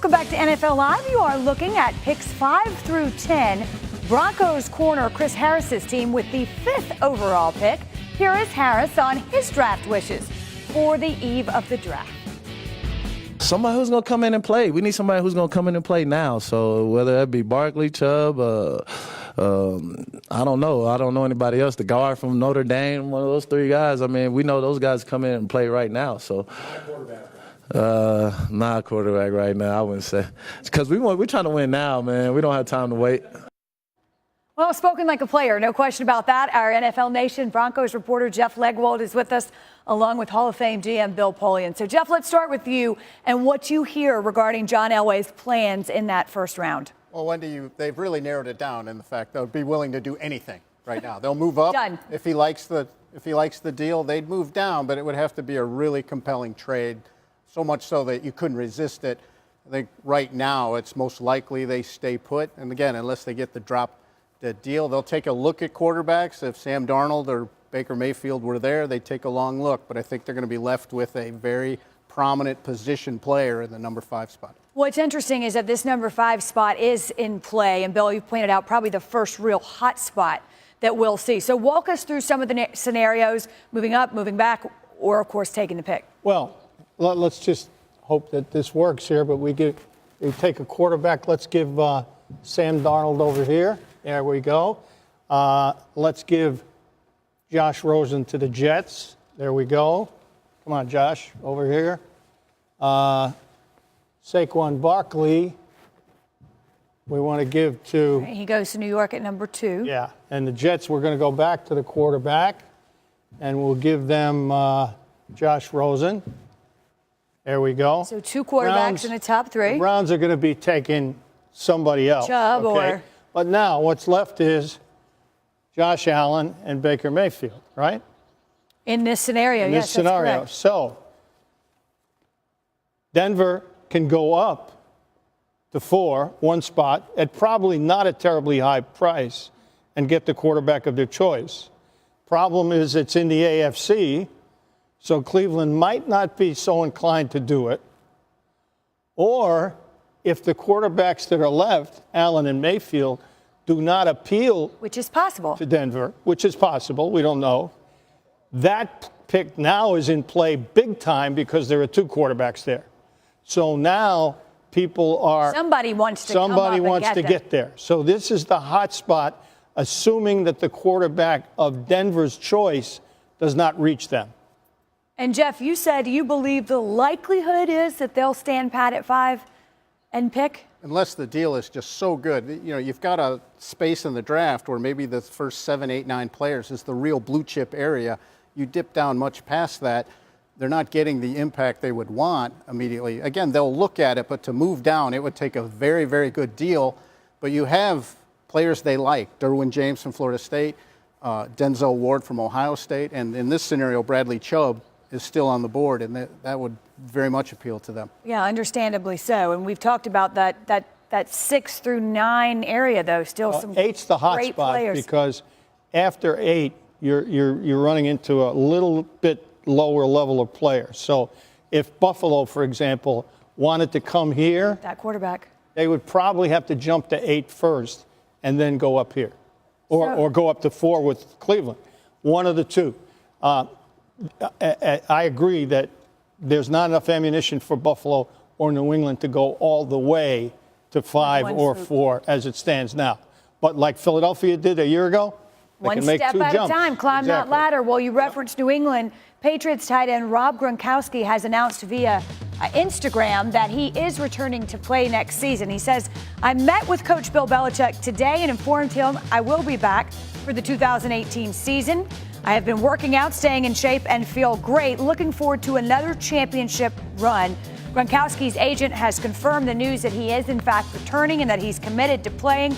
Welcome back to NFL Live. You are looking at picks 5 through 10. Broncos corner Chris Harris's team with the 5th overall pick. Here is Harris on his draft wishes for the eve of the draft. Somebody who's going to come in and play. We need somebody who's going to come in and play now. So whether that be Barkley, Chubb, I don't know. I don't know anybody else. The guard from Notre Dame, one of those three guys. I mean, we know those guys come in and play right now. So not a quarterback right now, I wouldn't say. Because we're trying to win now, man. We don't have time to wait. Well, spoken like a player, no question about that. Our NFL Nation Broncos reporter Jeff Legwold is with us, along with Hall of Fame GM Bill Polian. So, Jeff, let's start with you and what you hear regarding John Elway's plans in that first round. Well, Wendy, they've really narrowed it down in the fact they'll be willing to do anything right now. They'll move up. Done. If he likes the deal, they'd move down, but it would have to be a really compelling trade, so much so that you couldn't resist it. I think right now it's most likely they stay put. And again, unless they get the deal, they'll take a look at quarterbacks. If Sam Darnold or Baker Mayfield were there, they'd take a long look. But I think they're going to be left with a very prominent position player in the number 5 spot. What's interesting is that this number 5 spot is in play. And, Bill, you pointed out probably the first real hot spot that we'll see. So walk us through some of the scenarios, moving up, moving back, or, of course, taking the pick. Well, let's just hope that this works here. But we take a quarterback. Let's give Sam Darnold over here. There we go. Let's give Josh Rosen to the Jets. There we go. Come on, Josh, over here. Saquon Barkley, we want to give to... He goes to New York at number 2. Yeah, and the Jets, we're going to go back to the quarterback, and we'll give them Josh Rosen. There we go. So 2 quarterbacks in the top 3. The Browns are going to be taking somebody else. Chubb or... But now what's left is Josh Allen and Baker Mayfield, right? In this scenario, yes, yes, this scenario. That's correct. So Denver can go up to 4, 1 spot, at probably not a terribly high price, and get the quarterback of their choice. Problem is it's in the AFC, so Cleveland might not be so inclined to do it. Or if the quarterbacks that are left, Allen and Mayfield, do not appeal, which is possible, to Denver, which is possible, we don't know, that pick now is in play big time because there are 2 quarterbacks there. So now people are... Somebody wants to get there. So this is the hot spot, assuming that the quarterback of Denver's choice does not reach them. And, Jeff, you said you believe the likelihood is that they'll stand pat at 5 and pick? Unless the deal is just so good. You know, you've got a space in the draft where maybe the first 7, 8, 9 players is the real blue chip area. You dip down much past that, they're not getting the impact they would want immediately. Again, they'll look at it, but to move down, it would take a very, very good deal. But you have players they like. Derwin James from Florida State, Denzel Ward from Ohio State, and in this scenario, Bradley Chubb is still on the board, and that would very much appeal to them. Yeah, understandably so. And we've talked about that 6 through 9 area, though. Still some 8's the hot spot players. Because after 8, you're running into a little bit lower level of players. So if Buffalo, for example, wanted to come here, that quarterback, they would probably have to jump to 8 first and then go up here, or go up to 4 with Cleveland. One of the 2. I agree that there's not enough ammunition for Buffalo or New England to go all the way to 5 or 4 as it stands now. But like Philadelphia did a year ago, they one can make step 2 at jumps. a time, climb that ladder. Well, you referenced New England. Patriots tight end Rob Gronkowski has announced via Instagram that he is returning to play next season. He says, I met with Coach Bill Belichick today and informed him I will be back for the 2018 season. I have been working out, staying in shape, and feel great. Looking forward to another championship run. Gronkowski's agent has confirmed the news that he is, in fact, returning and that he's committed to playing.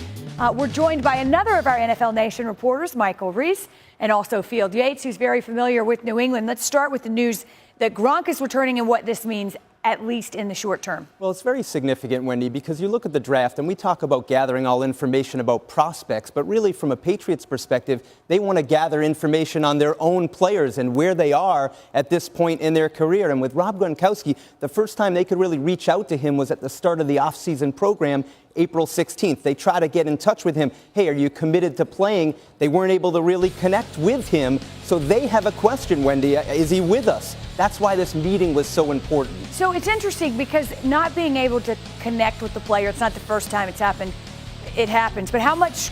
We're joined by another of our NFL Nation reporters, Michael Reese, and also Field Yates, who's very familiar with New England. Let's start with the news that Gronk is returning and what this means at least in the short term? Well, it's very significant, Wendy, because you look at the draft and we talk about gathering all information about prospects, but really from a Patriots perspective, they want to gather information on their own players and where they are at this point in their career. And with Rob Gronkowski, the first time they could really reach out to him was at the start of the offseason program, April 16th. They try to get in touch with him. Hey, are you committed to playing? They weren't able to really connect with him. So they have a question, Wendy. Is he with us? That's why this meeting was so important. So it's interesting because not being able to connect with the player, it's not the first time it's happened. It happens. But how much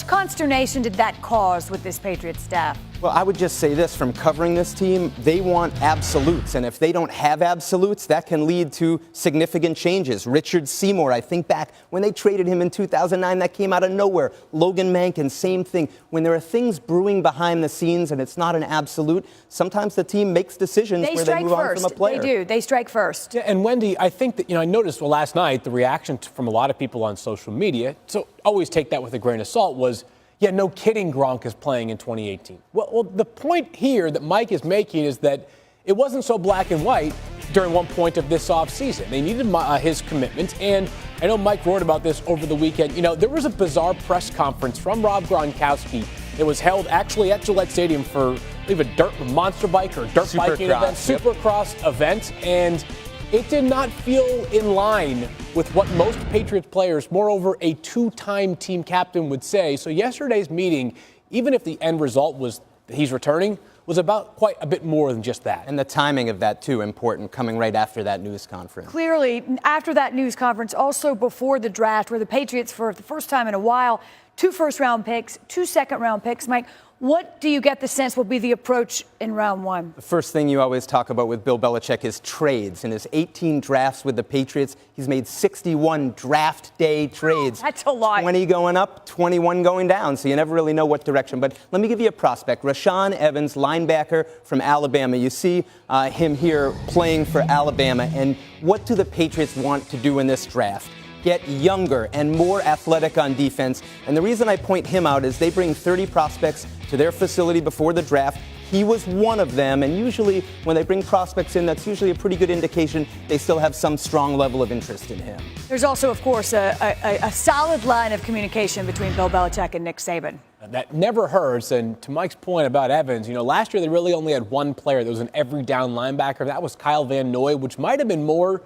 consternation did that cause with this Patriots staff? Well, I would just say this, from covering this team, they want absolutes. And if they don't have absolutes, that can lead to significant changes. Richard Seymour, I think back when they traded him in 2009, that came out of nowhere. Logan Mankin, same thing. When there are things brewing behind the scenes and it's not an absolute, sometimes the team makes decisions where they move on from a player. They do. They strike first. Yeah, and Wendy, I think that, I noticed last night the reaction from a lot of people on social media, so always take that with a grain of salt, was, yeah, no kidding, Gronk is playing in 2018. Well, the point here that Mike is making is that it wasn't so black and white during one point of this offseason. They needed his commitment, and I know Mike wrote about this over the weekend. There was a bizarre press conference from Rob Gronkowski. It was held actually at Gillette Stadium for, I believe, a monster bike or dirt biking event, Supercross event, and it did not feel in line with what most Patriots players, moreover a two-time team captain, would say. So yesterday's meeting, even if the end result was that he's returning, was about quite a bit more than just that. And the timing of that, too, important, coming right after that news conference. Clearly, after that news conference, also before the draft, where the Patriots, for the first time in a while, 2 first-round picks, 2 second-round picks. Mike, what do you get the sense will be the approach in round 1? The first thing you always talk about with Bill Belichick is trades. In his 18 drafts with the Patriots, he's made 61 draft day trades. That's a lot. 20 going up, 21 going down, so you never really know what direction. But let me give you a prospect. Rashaan Evans, linebacker from Alabama. You see him here playing for Alabama. And what do the Patriots want to do in this draft? Get younger and more athletic on defense. And the reason I point him out is they bring 30 prospects to their facility before the draft. He was one of them, and usually when they bring prospects in, that's usually a pretty good indication they still have some strong level of interest in him. There's also, of course, a solid line of communication between Bill Belichick and Nick Saban. That never hurts, and to Mike's point about Evans, last year they really only had one player that was an every down linebacker. That was Kyle Van Noy, which might have been more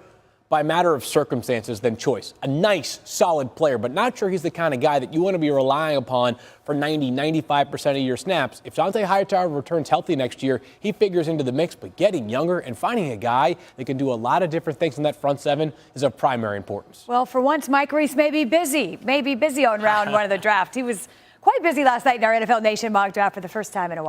by matter of circumstances than choice. A nice, solid player, but not sure he's the kind of guy that you want to be relying upon for 95% of your snaps. If Dante Hightower returns healthy next year, he figures into the mix, but getting younger and finding a guy that can do a lot of different things in that front seven is of primary importance. Well, for once, Mike Reese may be busy on round 1 of the draft. He was quite busy last night in our NFL Nation mock draft for the first time in a while.